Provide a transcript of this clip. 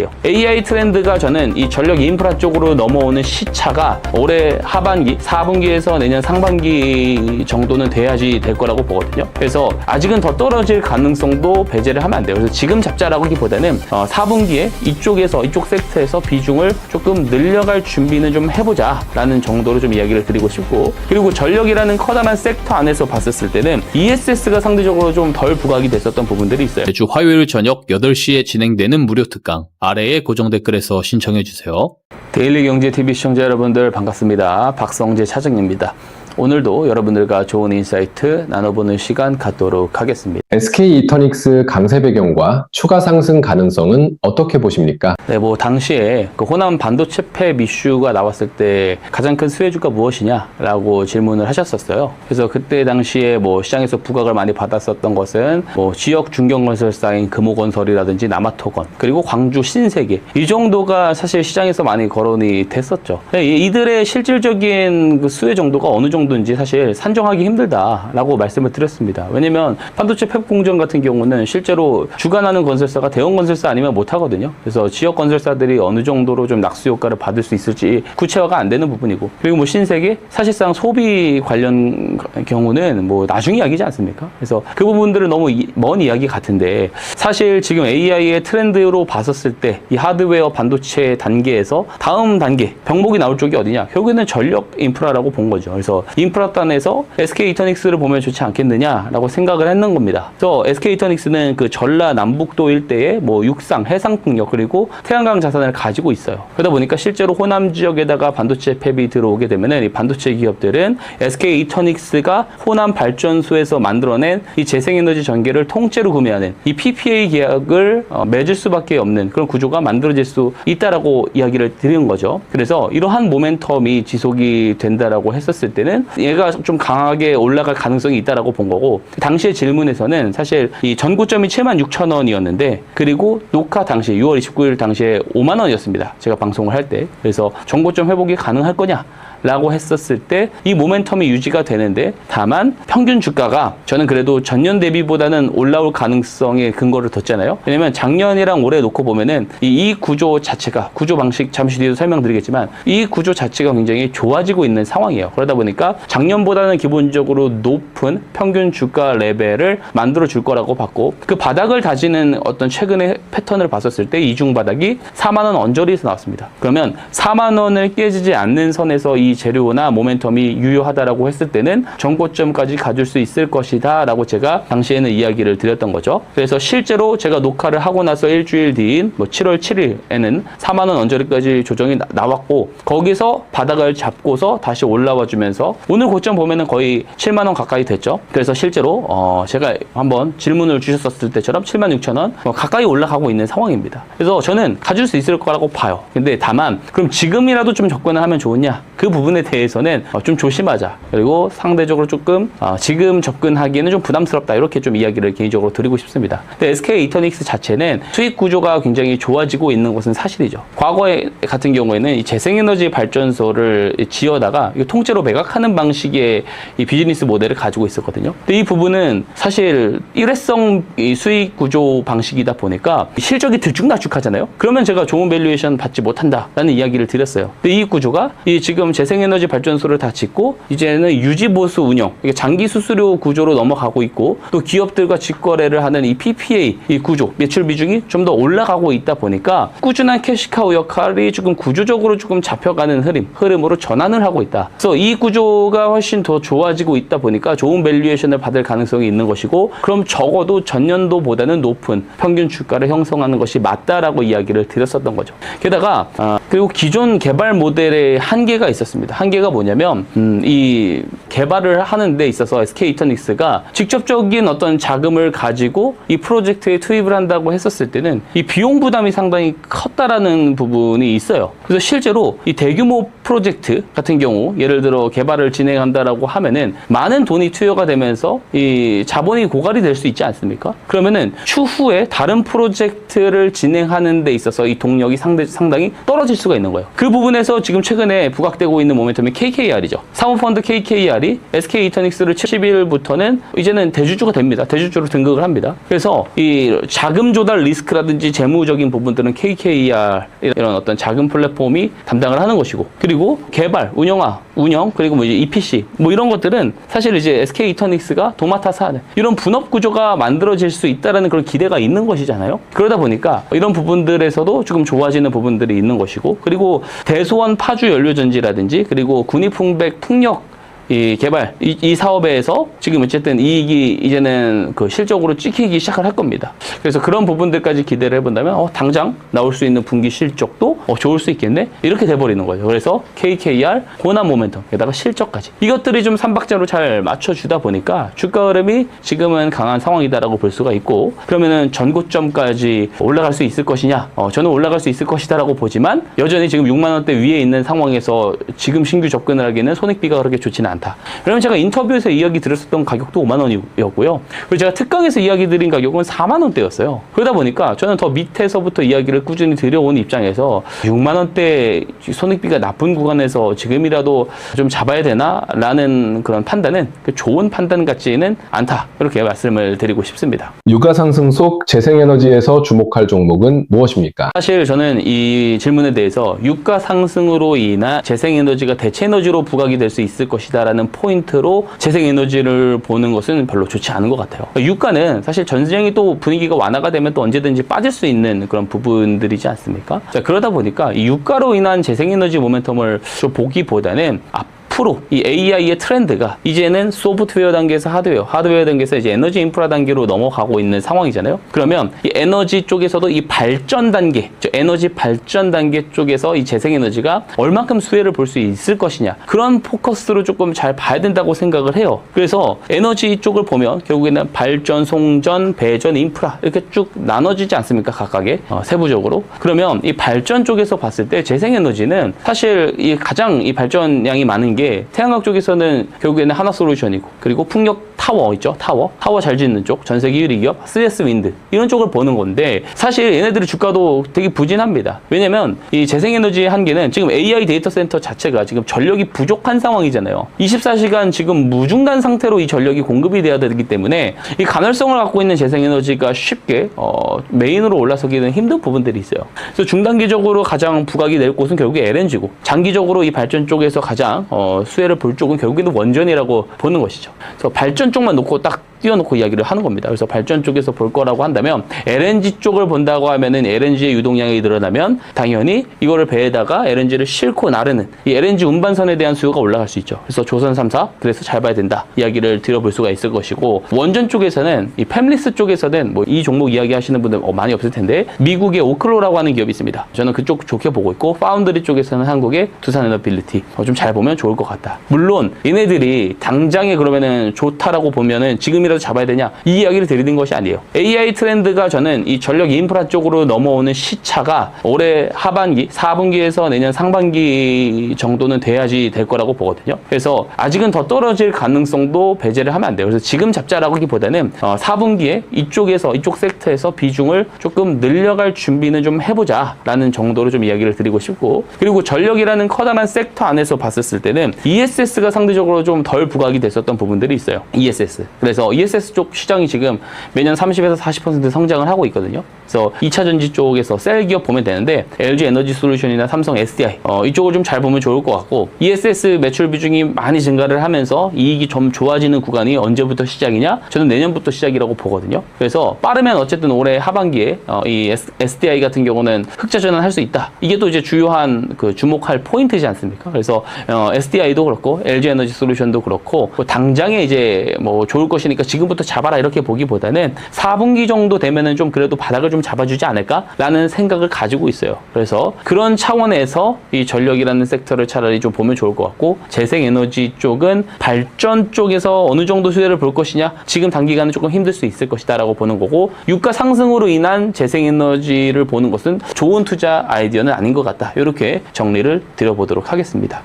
할게요. AI 트렌드가 저는 이 전력 인프라 쪽으로 넘어오는 시차가 올해 하반기, 4분기에서 내년 상반기 정도는 돼야지 될 거라고 보거든요. 그래서 아직은 더 떨어질 가능성도 배제를 하면 안 돼요. 그래서 지금 잡자라고 하기보다는 4분기에 이쪽 섹터에서 비중을 조금 늘려갈 준비는 좀 해보자 라는 정도로 좀 이야기를 드리고 싶고, 그리고 전력이라는 커다란 섹터 안에서 봤었을 때는 ESS가 상대적으로 좀 덜 부각이 됐었던 부분들이 있어요. 매주 화요일 저녁 8시에 진행되는 무료 특강 아래에 고정 댓글에서 신청해주세요. 데일리경제TV 시청자 여러분들 반갑습니다. 박성재 차장입니다. 오늘도 여러분들과 좋은 인사이트 나눠보는 시간 갖도록 하겠습니다. SK이터닉스 강세 배경과 추가 상승 가능성은 어떻게 보십니까? 네, 당시에 그 호남 반도체 팹 이슈가 나왔을 때 가장 큰 수혜주가 무엇이냐라고 질문을 하셨었어요. 그래서 그때 당시에 시장에서 부각을 많이 받았었던 것은 지역 중견건설사인 금호건설이라든지 남아토건, 그리고 광주 신세계, 이 정도가 사실 시장에서 많이 거론이 됐었죠. 이들의 실질적인 그 수혜 정도가 어느 정도인지 사실 산정하기 힘들다라고 말씀을 드렸습니다. 왜냐면 반도체 팹 공정 같은 경우는 실제로 주관하는 건설사가 대형 건설사 아니면 못 하거든요. 그래서 지역 건설사들이 어느 정도로 좀 낙수 효과를 받을 수 있을지 구체화가 안 되는 부분이고, 그리고 신세계 사실상 소비 관련 경우는 나중 이야기지 않습니까? 그래서 그 부분들은 너무 먼 이야기 같은데, 사실 지금 AI의 트렌드로 봤었을 때 이 하드웨어 반도체 단계에서 다음 단계 병목이 나올 쪽이 어디냐? 결국에는 전력 인프라라고 본 거죠. 그래서 인프라단에서 SK이터닉스를 보면 좋지 않겠느냐라고 생각을 했는 겁니다. 그래서 SK이터닉스는 그 전라남북도 일대에 육상, 해상풍력, 그리고 태양광 자산을 가지고 있어요. 그러다 보니까 실제로 호남 지역에다가 반도체 팹이 들어오게 되면은 이 반도체 기업들은 SK이터닉스가 호남 발전소에서 만들어낸 이 재생에너지 전기를 통째로 구매하는 이 PPA 계약을 맺을 수밖에 없는 그런 구조가 만들어질 수 있다라고 이야기를 드린 거죠. 그래서 이러한 모멘텀이 지속이 된다라고 했었을 때는 얘가 좀 강하게 올라갈 가능성이 있다라고 본 거고, 당시의 질문에서는 사실 이 전고점이 76,000원이었는데, 그리고 녹화 당시 6월 29일 당시에 5만 원이었습니다. 제가 방송을 할 때. 그래서 전고점 회복이 가능할 거냐? 라고 했었을 때 이 모멘텀이 유지가 되는데, 다만 평균 주가가 저는 그래도 전년 대비보다는 올라올 가능성에 근거를 뒀잖아요. 왜냐면 작년이랑 올해 놓고 보면은 이 구조 자체가, 구조 방식 잠시 뒤에도 설명드리겠지만 이 구조 자체가 굉장히 좋아지고 있는 상황이에요. 그러다 보니까 작년보다는 기본적으로 높은 평균 주가 레벨을 만들어 줄 거라고 봤고, 그 바닥을 다지는 어떤 최근의 패턴을 봤었을 때 이중 바닥이 4만 원 언저리에서 나왔습니다. 그러면 4만 원을 깨지지 않는 선에서 이 재료나 모멘텀이 유효하다라고 했을 때는 전고점까지 가줄 수 있을 것이다 라고 제가 당시에는 이야기를 드렸던 거죠. 그래서 실제로 제가 녹화를 하고 나서 일주일 뒤인 7월 7일에는 4만 원 언저리까지 조정이 나왔고, 거기서 바닥을 잡고서 다시 올라와 주면서 오늘 고점 보면은 거의 7만 원 가까이 됐죠. 그래서 실제로 제가 한번 질문을 주셨었을 때처럼 76,000원 가까이 올라가고 있는 상황입니다. 그래서 저는 가질 수 있을 거라고 봐요. 근데 다만 그럼 지금이라도 좀 접근을 하면 좋으냐? 그 부분에 대해서는 좀 조심하자. 그리고 상대적으로 조금 지금 접근하기에는 좀 부담스럽다. 이렇게 좀 이야기를 개인적으로 드리고 싶습니다. 근데 SK이터닉스 자체는 수익 구조가 굉장히 좋아지고 있는 것은 사실이죠. 과거에 같은 경우에는 이 재생에너지 발전소를 지어다가 통째로 매각하는 방식의 이 비즈니스 모델을 가지고 있었거든요. 근데 이 부분은 사실 일회성 수익 구조 방식이다 보니까 실적이 들쭉날쭉하잖아요. 그러면 제가 좋은 밸류에이션 받지 못한다라는 이야기를 드렸어요. 근데 이 구조가 지금 재생에너지 발전소를 다 짓고 이제는 유지보수 운영, 장기 수수료 구조로 넘어가고 있고, 또 기업들과 직거래를 하는 이 PPA 이 구조, 매출 비중이 좀 더 올라가고 있다 보니까 꾸준한 캐시카우 역할이 지금 구조적으로 조금 잡혀가는 흐름으로 전환을 하고 있다. 그래서 이 구조가 훨씬 더 좋아지고 있다 보니까 좋은 밸류에이션을 받을 가능성이 있는 것이고, 그럼 적어도 전년도보다는 높은 평균 주가를 형성하는 것이 맞다라고 이야기를 드렸었던 거죠. 게다가 그리고 기존 개발 모델의 한계가 있었습니다. 한계가 뭐냐면 이 개발을 하는 데 있어서 SK이터닉스가 직접적인 어떤 자금을 가지고 이 프로젝트에 투입을 한다고 했었을 때는 이 비용 부담이 상당히 컸다라는 부분이 있어요. 그래서 실제로 이 대규모 프로젝트 같은 경우 예를 들어 개발을 진행한다라고 하면은 많은 돈이 투여가 되면서 이 자본이 고갈이 될 수 있지 않습니까? 그러면은 추후에 다른 프로젝트를 진행하는 데 있어서 이 동력이 상당히 떨어질 수가 있는 거예요. 그 부분에서 지금 최근에 부각되고 있는 모멘텀이 KKR이죠. 사모펀드 KKR이 SK 이터닉스를 70일부터는 이제는 대주주가 됩니다. 대주주로 등극을 합니다. 그래서 이 자금 조달 리스크라든지 재무적인 부분들은 KKR 이런 어떤 자금 플랫폼이 담당을 하는 것이고, 그리고 개발, 운영, 그리고 뭐 이제 EPC 뭐 이런 것들은 사실 이제 SK 이터닉스가 도맡아서 하는 이런 분업 구조가 만들어질 수 있다라는 그런 기대가 있는 것이잖아요. 그러다 보니까 이런 부분들에서도 조금 좋아지는 부분들이 있는 것이고, 그리고 대소원 파주 연료전지라든지 그리고 군위풍백 풍력 이 개발, 이 사업에서 지금 어쨌든 이익이 이제는 그 실적으로 찍히기 시작을 할 겁니다. 그래서 그런 부분들까지 기대를 해본다면 당장 나올 수 있는 분기 실적도 좋을 수 있겠네? 이렇게 돼버리는 거죠. 그래서 KKR, 고난 모멘텀, 게다가 실적까지 이것들이 좀 삼박자로 잘 맞춰주다 보니까 주가 흐름이 지금은 강한 상황이다라고 볼 수가 있고, 그러면은 전고점까지 올라갈 수 있을 것이냐? 저는 올라갈 수 있을 것이다라고 보지만 여전히 지금 6만 원대 위에 있는 상황에서 지금 신규 접근을 하기에는 손익비가 그렇게 좋지는 않다. 왜냐면 제가 인터뷰에서 이야기 드렸었던 가격도 5만 원이었고요. 그리고 제가 특강에서 이야기 드린 가격은 4만 원대였어요. 그러다 보니까 저는 더 밑에서부터 이야기를 꾸준히 드려온 입장에서 6만 원대 손익비가 나쁜 구간에서 지금이라도 좀 잡아야 되나? 라는 그런 판단은 좋은 판단 같지는 않다. 이렇게 말씀을 드리고 싶습니다. 유가 상승 속 재생에너지에서 주목할 종목은 무엇입니까? 사실 저는 이 질문에 대해서 유가 상승으로 인한 재생에너지가 대체에너지로 부각이 될 수 있을 것이다 라는 포인트로 재생에너지를 보는 것은 별로 좋지 않은 것 같아요. 유가는 사실 전쟁이 또 분위기가 완화가 되면 또 언제든지 빠질 수 있는 그런 부분들이지 않습니까? 자, 그러다 보니까 이 유가로 인한 재생에너지 모멘텀을 좀 보기보다는 앞으로 이 AI의 트렌드가 이제는 소프트웨어 단계에서 하드웨어 단계에서 이제 에너지 인프라 단계로 넘어가고 있는 상황이잖아요. 그러면 이 에너지 쪽에서도 이 발전 단계, 에너지 발전 단계 쪽에서 이 재생에너지가 얼만큼 수혜를 볼 수 있을 것이냐, 그런 포커스로 조금 잘 봐야 된다고 생각을 해요. 그래서 에너지 쪽을 보면 결국에는 발전, 송전, 배전, 인프라 이렇게 쭉 나눠지지 않습니까? 각각의 세부적으로. 그러면 이 발전 쪽에서 봤을 때 재생에너지는 사실 이 가장 이 발전량이 많은 게 태양광 쪽에서는 결국에는 하나솔루션이고, 그리고 풍력 타워 있죠? 타워 잘 짓는 쪽, 전 세계 1위 기업 3S 윈드 이런 쪽을 보는 건데, 사실 얘네들의 주가도 되게 부진합니다. 왜냐면 이 재생에너지의 한계는 지금 AI 데이터 센터 자체가 지금 전력이 부족한 상황이잖아요. 24시간 지금 무중단 상태로 이 전력이 공급이 돼야 되기 때문에 이 간헐성을 갖고 있는 재생에너지가 쉽게 메인으로 올라서기는 힘든 부분들이 있어요. 그래서 중단기적으로 가장 부각이 될 곳은 결국에 LNG고, 장기적으로 이 발전 쪽에서 가장 수혜를 볼 쪽은 결국에는 원전이라고 보는 것이죠. 그래서 발전 쪽만 놓고 딱 띄워놓고 이야기를 하는 겁니다. 그래서 발전 쪽에서 볼 거라고 한다면 LNG 쪽을 본다고 하면은 LNG의 유동량이 늘어나면 당연히 이거를 배에다가 LNG를 싣고 나르는 이 LNG 운반선에 대한 수요가 올라갈 수 있죠. 그래서 조선 3사 그래서 잘 봐야 된다 이야기를 드려볼 수가 있을 것이고, 원전 쪽에서는 이 팹리스 쪽에서는 뭐 이 종목 이야기하시는 분들 많이 없을 텐데 미국의 오클로라고 하는 기업이 있습니다. 저는 그쪽 좋게 보고 있고, 파운드리 쪽에서는 한국의 두산에너빌리티 좀 잘 보면 좋을 것 같다. 물론 얘네들이 당장에 그러면은 좋다라고 보면은 지금이라도 잡아야 되냐 이 이야기를 드리는 것이 아니에요. AI 트렌드가 저는 이 전력 인프라 쪽으로 넘어오는 시차가 올해 하반기 4분기에서 내년 상반기 정도는 돼야지 될 거라고 보거든요. 그래서 아직은 더 떨어질 가능성도 배제를 하면 안 돼요. 그래서 지금 잡자라고 하기보다는 4분기에 이쪽 섹터에서 비중을 조금 늘려갈 준비는 좀 해보자 라는 정도로 좀 이야기를 드리고 싶고, 그리고 전력이라는 커다란 섹터 안에서 봤었을 때는 ESS가 상대적으로 좀 덜 부각이 됐었던 부분들이 있어요. ESS. 그래서 ESS 쪽 시장이 지금 매년 30에서 40% 성장을 하고 있거든요. 그래서 2차 전지 쪽에서 셀 기업 보면 되는데 LG 에너지 솔루션이나 삼성 SDI 이쪽을 좀 잘 보면 좋을 것 같고, ESS 매출 비중이 많이 증가를 하면서 이익이 좀 좋아지는 구간이 언제부터 시작이냐? 저는 내년부터 시작이라고 보거든요. 그래서 빠르면 어쨌든 올해 하반기에 이 SDI 같은 경우는 흑자 전환할 수 있다. 이게 또 이제 주요한 그 주목할 포인트지 않습니까? 그래서 SDI도 그렇고 LG 에너지 솔루션도 그렇고 당장에 이제 뭐 좋을 것이니까 지금부터 잡아라 이렇게 보기보다는 4분기 정도 되면은 좀 그래도 바닥을 좀 잡아주지 않을까라는 생각을 가지고 있어요. 그래서 그런 차원에서 이 전력이라는 섹터를 차라리 좀 보면 좋을 것 같고, 재생에너지 쪽은 발전 쪽에서 어느 정도 수혜를 볼 것이냐, 지금 단기간은 조금 힘들 수 있을 것이다라고 보는 거고, 유가 상승으로 인한 재생에너지를 보는 것은 좋은 투자 아이디어는 아닌 것 같다. 이렇게 정리를 드려보도록 하겠습니다.